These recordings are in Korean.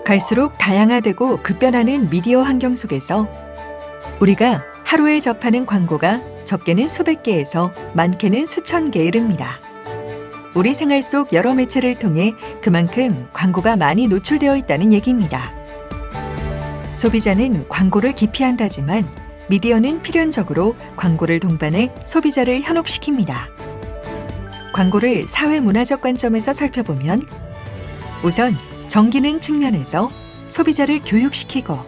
갈수록 다양화되고 급변하는 미디어 환경 속에서 우리가 하루에 접하는 광고가 적게는 수백 개에서 많게는 수천 개에 이릅니다. 우리 생활 속 여러 매체를 통해 그만큼 광고가 많이 노출되어 있다는 얘기입니다. 소비자는 광고를 기피한다지만 미디어는 필연적으로 광고를 동반해 소비자를 현혹시킵니다. 광고를 사회문화적 관점에서 살펴보면 우선 정기능 측면에서 소비자를 교육시키고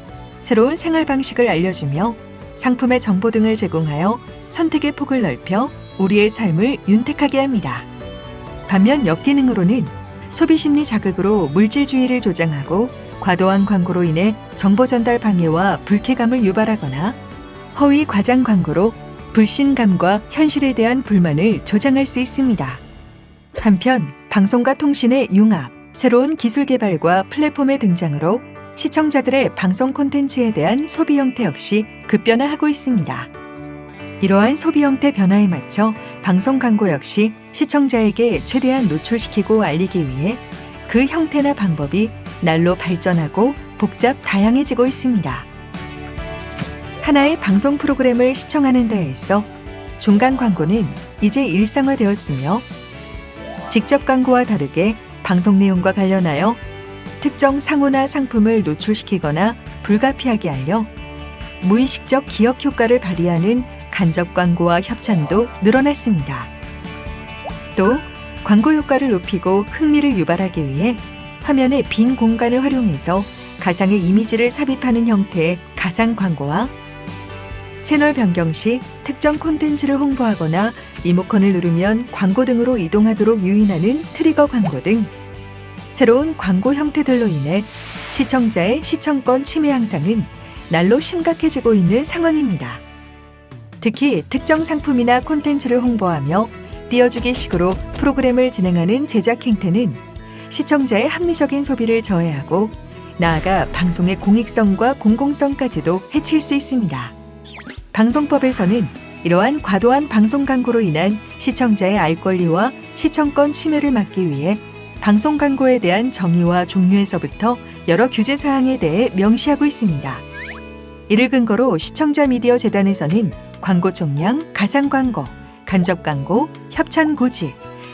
새로운 생활 방식을 알려주며 상품의 정보 등을 제공하여 선택의 폭을 넓혀 우리의 삶을 윤택하게 합니다. 반면 역기능으로는 소비심리 자극으로 물질주의를 조장하고 과도한 광고로 인해 정보 전달 방해와 불쾌감을 유발하거나 허위 과장 광고로 불신감과 현실에 대한 불만을 조장할 수 있습니다. 한편 방송과 통신의 융합, 새로운 기술 개발과 플랫폼의 등장으로 시청자들의 방송 콘텐츠에 대한 소비 형태 역시 급변화하고 있습니다. 이러한 소비 형태 변화에 맞춰 방송 광고 역시 시청자에게 최대한 노출시키고 알리기 위해 그 형태나 방법이 날로 발전하고 복잡 다양해지고 있습니다. 하나의 방송 프로그램을 시청하는 데에 있어 중간 광고는 이제 일상화되었으며 직접 광고와 다르게 방송 내용과 관련하여 특정 상호나 상품을 노출시키거나 불가피하게 알려 무의식적 기억 효과를 발휘하는 간접 광고와 협찬도 늘어났습니다. 또 광고 효과를 높이고 흥미를 유발하기 위해 화면의 빈 공간을 활용해서 가상의 이미지를 삽입하는 형태의 가상 광고와 채널 변경 시 특정 콘텐츠를 홍보하거나 리모컨을 누르면 광고 등으로 이동하도록 유인하는 트리거 광고 등 새로운 광고 형태들로 인해 시청자의 시청권 침해 양상은 날로 심각해지고 있는 상황입니다. 특히 특정 상품이나 콘텐츠를 홍보하며 띄워주기식으로 프로그램을 진행하는 제작 행태는 시청자의 합리적인 소비를 저해하고 나아가 방송의 공익성과 공공성까지도 해칠 수 있습니다. 방송법에서는 이러한 과도한 방송 광고로 인한 시청자의 알 권리와 시청권 침해를 막기 위해 방송 광고에 대한 정의와 종류에서부터 여러 규제 사항에 대해 명시하고 있습니다. 이를 근거로 시청자 미디어 재단에서는 광고 총량, 가상 광고, 간접 광고, 협찬 고지,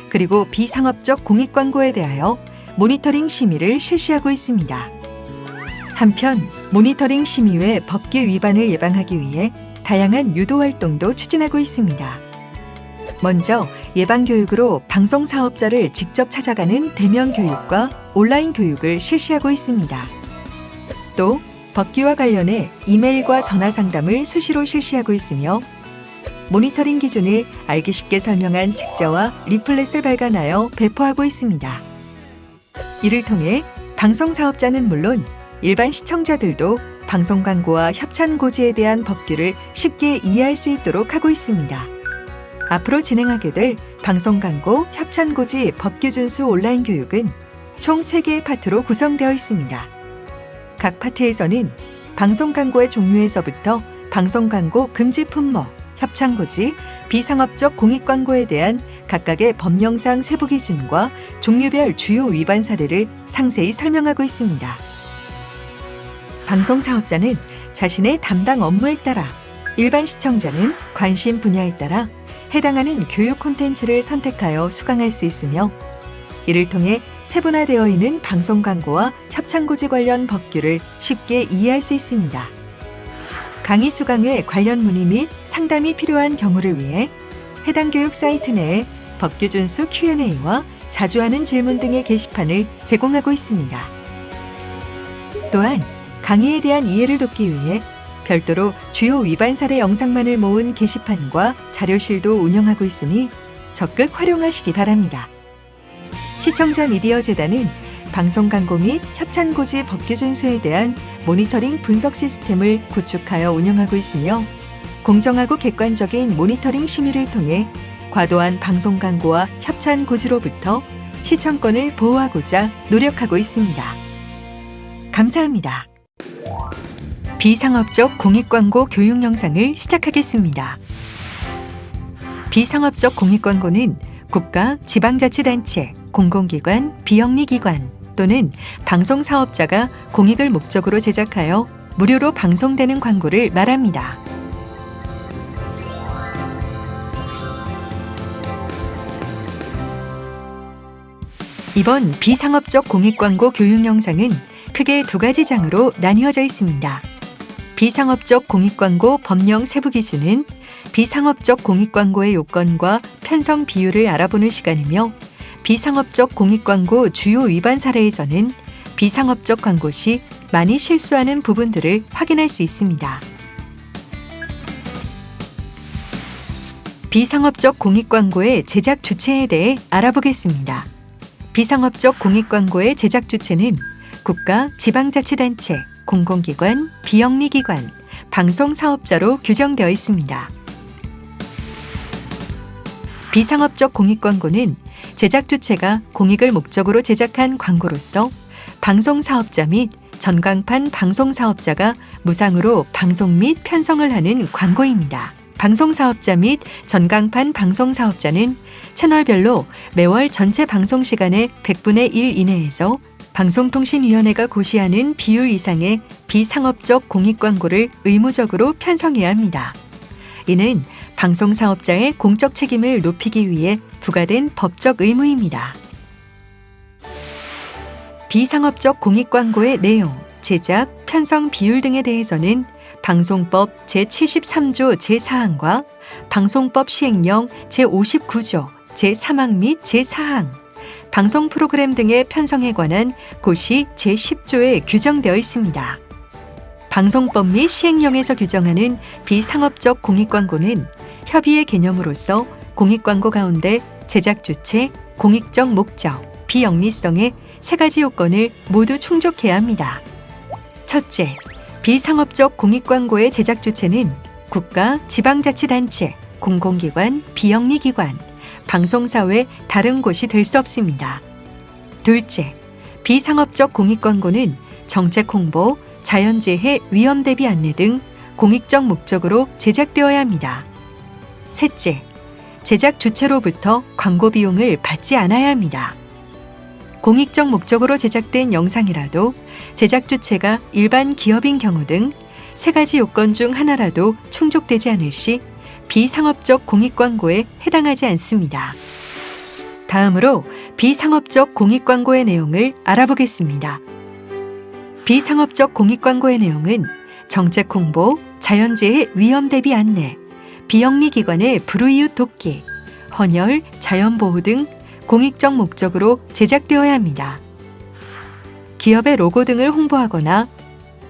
그리고 비상업적 공익 광고에 대하여 모니터링 심의를 실시하고 있습니다. 한편 모니터링 심의 외 법규 위반을 예방하기 위해 다양한 유도 활동도 추진하고 있습니다. 먼저 예방 교육으로 방송 사업자를 직접 찾아가는 대면 교육과 온라인 교육을 실시하고 있습니다. 또 법규와 관련해 이메일과 전화 상담을 수시로 실시하고 있으며 모니터링 기준을 알기 쉽게 설명한 책자와 리플렛을 발간하여 배포하고 있습니다. 이를 통해 방송 사업자는 물론 일반 시청자들도 방송 광고와 협찬 고지에 대한 법규를 쉽게 이해할 수 있도록 하고 있습니다. 앞으로 진행하게 될 방송 광고, 협찬 고지 법규 준수 온라인 교육은 총 3개의 파트로 구성되어 있습니다. 각 파트에서는 방송 광고의 종류에서부터 방송 광고 금지 품목, 협찬 고지, 비상업적 공익 광고에 대한 각각의 법령상 세부 기준과 종류별 주요 위반 사례를 상세히 설명하고 있습니다. 방송 사업자는 자신의 담당 업무에 따라, 일반 시청자는 관심 분야에 따라 해당하는 교육 콘텐츠를 선택하여 수강할 수 있으며 이를 통해 세분화되어 있는 방송 광고와 협찬 고지 관련 법규를 쉽게 이해할 수 있습니다. 강의 수강 외 관련 문의 및 상담이 필요한 경우를 위해 해당 교육 사이트 내에 법규 준수 Q&A와 자주 하는 질문 등의 게시판을 제공하고 있습니다. 또한 강의에 대한 이해를 돕기 위해 별도로 주요 위반 사례 영상만을 모은 게시판과 자료실도 운영하고 있으니 적극 활용하시기 바랍니다. 시청자 미디어 재단은 방송 광고 및 협찬 고지 법규 준수에 대한 모니터링 분석 시스템을 구축하여 운영하고 있으며 공정하고 객관적인 모니터링 심의를 통해 과도한 방송 광고와 협찬 고지로부터 시청권을 보호하고자 노력하고 있습니다. 감사합니다. 비상업적 공익광고 교육 영상을 시작하겠습니다. 비상업적 공익광고는 국가, 지방자치단체, 공공기관, 비영리기관 또는 방송 사업자가 공익을 목적으로 제작하여 무료로 방송되는 광고를 말합니다. 이번 비상업적 공익광고 교육 영상은 크게 두 가지 장으로 나뉘어져 있습니다. 비상업적 공익광고 법령 세부 기준은 비상업적 공익광고의 요건과 편성 비율을 알아보는 시간이며, 비상업적 공익광고 주요 위반 사례에서는 비상업적 광고 시 많이 실수하는 부분들을 확인할 수 있습니다. 비상업적 공익광고의 제작 주체에 대해 알아보겠습니다. 비상업적 공익광고의 제작 주체는 국가, 지방자치단체, 공공기관, 비영리기관, 방송사업자로 규정되어 있습니다. 비상업적 공익광고는 제작 주체가 공익을 목적으로 제작한 광고로서 방송사업자 및 전광판 방송사업자가 무상으로 방송 및 편성을 하는 광고입니다. 방송사업자 및 전광판 방송사업자는 채널별로 매월 전체 방송 시간의 100분의 1 이내에서 방송통신위원회가 고시하는 비율 이상의 비상업적 공익광고를 의무적으로 편성해야 합니다. 이는 방송사업자의 공적 책임을 높이기 위해 부과된 법적 의무입니다. 비상업적 공익광고의 내용, 제작, 편성 비율 등에 대해서는 방송법 제73조 제4항과 방송법 시행령 제59조 제3항 및 제4항, 방송 프로그램 등의 편성에 관한 고시 제10조에 규정되어 있습니다. 방송법 및 시행령에서 규정하는 비상업적 공익광고는 협의의 개념으로서 공익광고 가운데 제작 주체, 공익적 목적, 비영리성의 세 가지 요건을 모두 충족해야 합니다. 첫째, 비상업적 공익광고의 제작 주체는 국가, 지방자치단체, 공공기관, 비영리기관, 방송사회 다른 곳이 될 수 없습니다. 둘째, 비상업적 공익광고는 정책 홍보, 자연재해 위험 대비 안내 등 공익적 목적으로 제작되어야 합니다. 셋째, 제작 주체로부터 광고 비용을 받지 않아야 합니다. 공익적 목적으로 제작된 영상이라도 제작 주체가 일반 기업인 경우 등 세 가지 요건 중 하나라도 충족되지 않을 시 비상업적 공익광고에 해당하지 않습니다. 다음으로 비상업적 공익광고의 내용을 알아보겠습니다. 비상업적 공익광고의 내용은 정책 홍보, 자연재해 위험 대비 안내, 비영리기관의 불우이웃 돕기, 헌혈, 자연보호 등 공익적 목적으로 제작되어야 합니다. 기업의 로고 등을 홍보하거나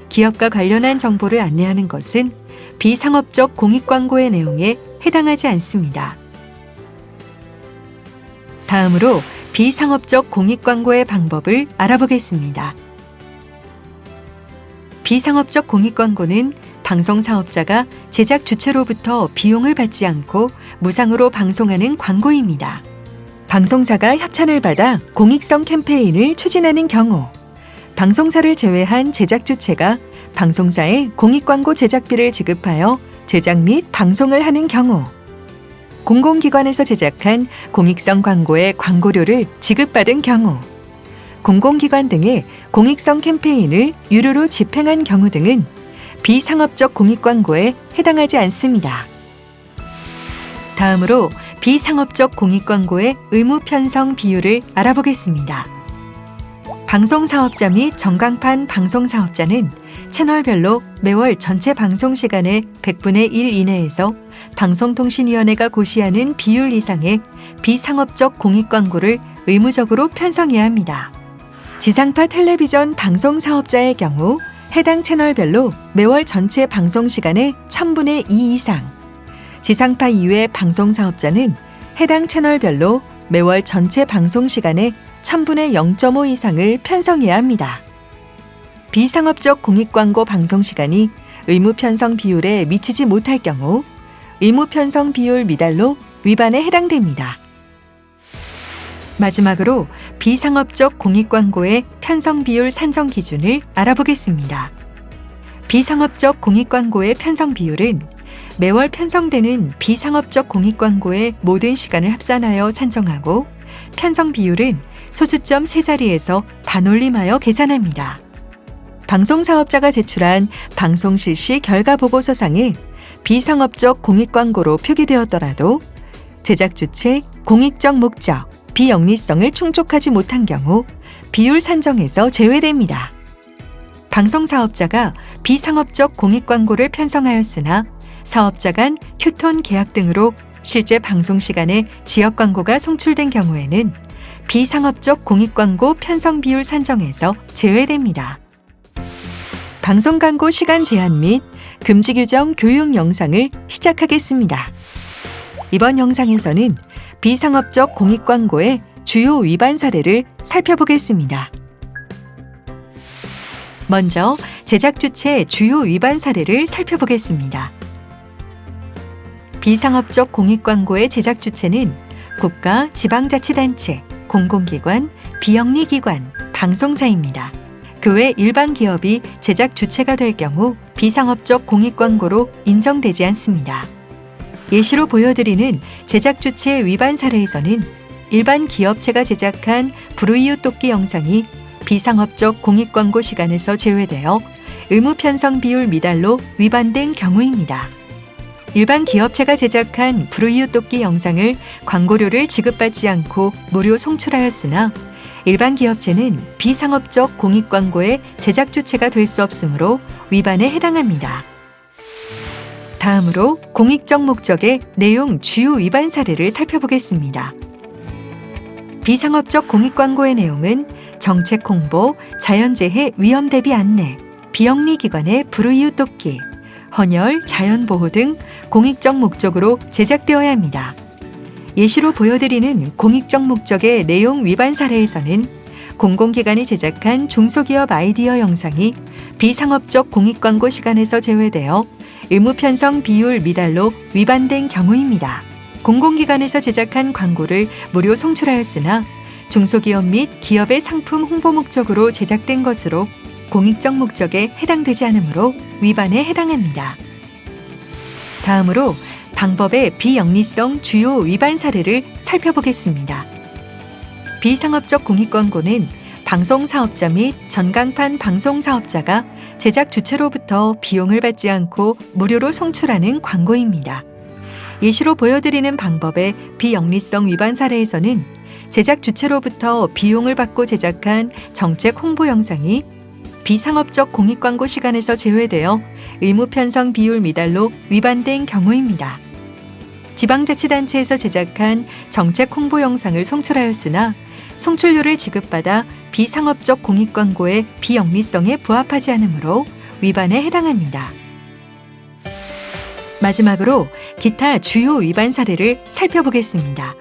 기업과 관련한 정보를 안내하는 것은 비상업적 공익광고의 내용에 해당하지 않습니다. 다음으로 비상업적 공익광고의 방법을 알아보겠습니다. 비상업적 공익광고는 방송사업자가 제작 주체로부터 비용을 받지 않고 무상으로 방송하는 광고입니다. 방송사가 협찬을 받아 공익성 캠페인을 추진하는 경우, 방송사를 제외한 제작 주체가 방송사에 공익광고 제작비를 지급하여 제작 및 방송을 하는 경우, 공공기관에서 제작한 공익성 광고의 광고료를 지급받은 경우, 공공기관 등의 공익성 캠페인을 유료로 집행한 경우 등은 비상업적 공익광고에 해당하지 않습니다. 다음으로 비상업적 공익광고의 의무 편성 비율을 알아보겠습니다. 방송사업자 및 전광판 방송사업자는 채널별로 매월 전체 방송 시간의 100분의 1 이내에서 방송통신위원회가 고시하는 비율 이상의 비상업적 공익광고를 의무적으로 편성해야 합니다. 지상파 텔레비전 방송사업자의 경우 해당 채널별로 매월 전체 방송 시간의 1000분의 2 이상, 지상파 이외 방송사업자는 해당 채널별로 매월 전체 방송 시간의 1000분의 0.5 이상을 편성해야 합니다. 비상업적 공익광고 방송 시간이 의무 편성 비율에 미치지 못할 경우 의무 편성 비율 미달로 위반에 해당됩니다. 마지막으로 비상업적 공익광고의 편성 비율 산정 기준을 알아보겠습니다. 비상업적 공익광고의 편성 비율은 매월 편성되는 비상업적 공익광고의 모든 시간을 합산하여 산정하고, 편성 비율은 소수점 세 자리에서 반올림하여 계산합니다. 방송사업자가 제출한 방송 실시 결과 보고서상에 비상업적 공익광고로 표기되었더라도 제작 주체, 공익적 목적, 비영리성을 충족하지 못한 경우 비율 산정에서 제외됩니다. 방송사업자가 비상업적 공익광고를 편성하였으나 사업자 간 큐톤 계약 등으로 실제 방송시간에 지역광고가 송출된 경우에는 비상업적 공익광고 편성 비율 산정에서 제외됩니다. 방송광고 시간 제한 및 금지 규정 교육 영상을 시작하겠습니다. 이번 영상에서는 비상업적 공익광고의 주요 위반 사례를 살펴보겠습니다. 먼저 제작 주체 주요 위반 사례를 살펴보겠습니다. 비상업적 공익광고의 제작 주체는 국가, 지방자치단체, 공공기관, 비영리기관, 방송사입니다. 그 외 일반 기업이 제작 주체가 될 경우 비상업적 공익광고로 인정되지 않습니다. 예시로 보여드리는 제작 주체 위반 사례에서는 일반 기업체가 제작한 불우이웃 돕기 영상이 비상업적 공익광고 시간에서 제외되어 의무 편성 비율 미달로 위반된 경우입니다. 일반 기업체가 제작한 불우이웃 돕기 영상을 광고료를 지급받지 않고 무료 송출하였으나 일반 기업체는 비상업적 공익광고의 제작 주체가 될 수 없으므로 위반에 해당합니다. 다음으로 공익적 목적의 내용 주요 위반 사례를 살펴보겠습니다. 비상업적 공익광고의 내용은 정책 홍보, 자연재해 위험 대비 안내, 비영리기관의 불우이웃 돕기, 헌혈, 자연보호 등 공익적 목적으로 제작되어야 합니다. 예시로 보여드리는 공익적 목적의 내용 위반 사례에서는 공공기관이 제작한 중소기업 아이디어 영상이 비상업적 공익광고 시간에서 제외되어 의무 편성 비율 미달로 위반된 경우입니다. 공공기관에서 제작한 광고를 무료 송출하였으나 중소기업 및 기업의 상품 홍보 목적으로 제작된 것으로 공익적 목적에 해당되지 않으므로 위반에 해당합니다. 다음으로 방법의 비영리성 주요 위반 사례를 살펴보겠습니다. 비상업적 공익광고는 방송사업자 및 전광판 방송사업자가 제작 주체로부터 비용을 받지 않고 무료로 송출하는 광고입니다. 예시로 보여드리는 방법의 비영리성 위반 사례에서는 제작 주체로부터 비용을 받고 제작한 정책 홍보 영상이 비상업적 공익광고 시간에서 제외되어 의무 편성 비율 미달로 위반된 경우입니다. 지방자치단체에서 제작한 정책 홍보 영상을 송출하였으나 송출료를 지급받아 비상업적 공익광고의 비영리성에 부합하지 않으므로 위반에 해당합니다. 마지막으로 기타 주요 위반 사례를 살펴보겠습니다.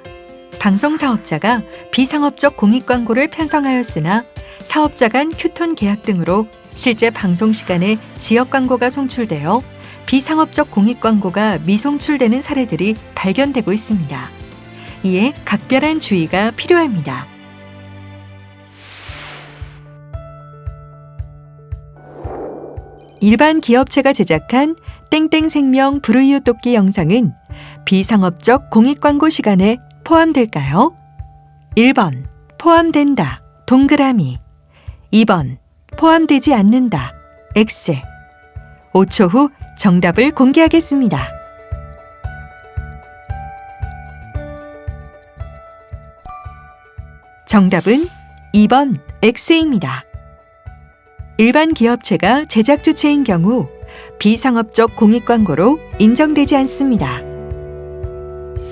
방송사업자가 비상업적 공익광고를 편성하였으나 사업자 간 큐톤 계약 등으로 실제 방송 시간에 지역 광고가 송출되어 비상업적 공익광고가 미송출되는 사례들이 발견되고 있습니다. 이에 각별한 주의가 필요합니다. 일반 기업체가 제작한 땡땡생명 불우이웃 돕기 영상은 비상업적 공익광고 시간에 포함될까요? 1번 포함된다. 동그라미. 2번 포함되지 않는다. X. 5초 후 정답을 공개하겠습니다. 정답은 2번 X입니다. 일반 기업체가 제작 주체인 경우 비상업적 공익광고로 인정되지 않습니다.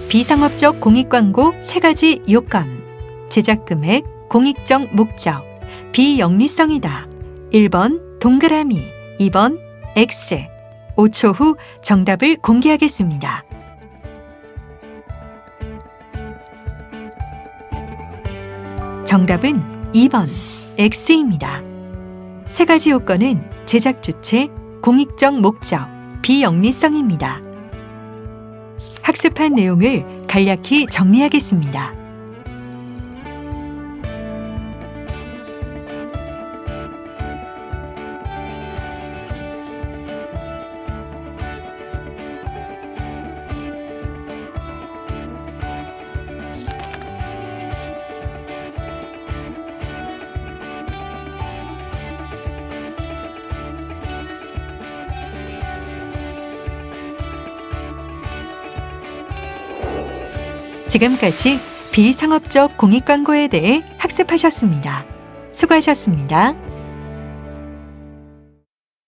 비상업적 공익광고 3가지 요건. 제작 금액, 공익적 목적, 비영리성이다. 1번 동그라미, 2번 X. 5초 후 정답을 공개하겠습니다. 정답은 2번 X입니다. 3가지 요건은 제작 주체, 공익적 목적, 비영리성입니다. 학습한 내용을 간략히 정리하겠습니다. 지금까지 비상업적 공익광고에 대해 학습하셨습니다. 수고하셨습니다.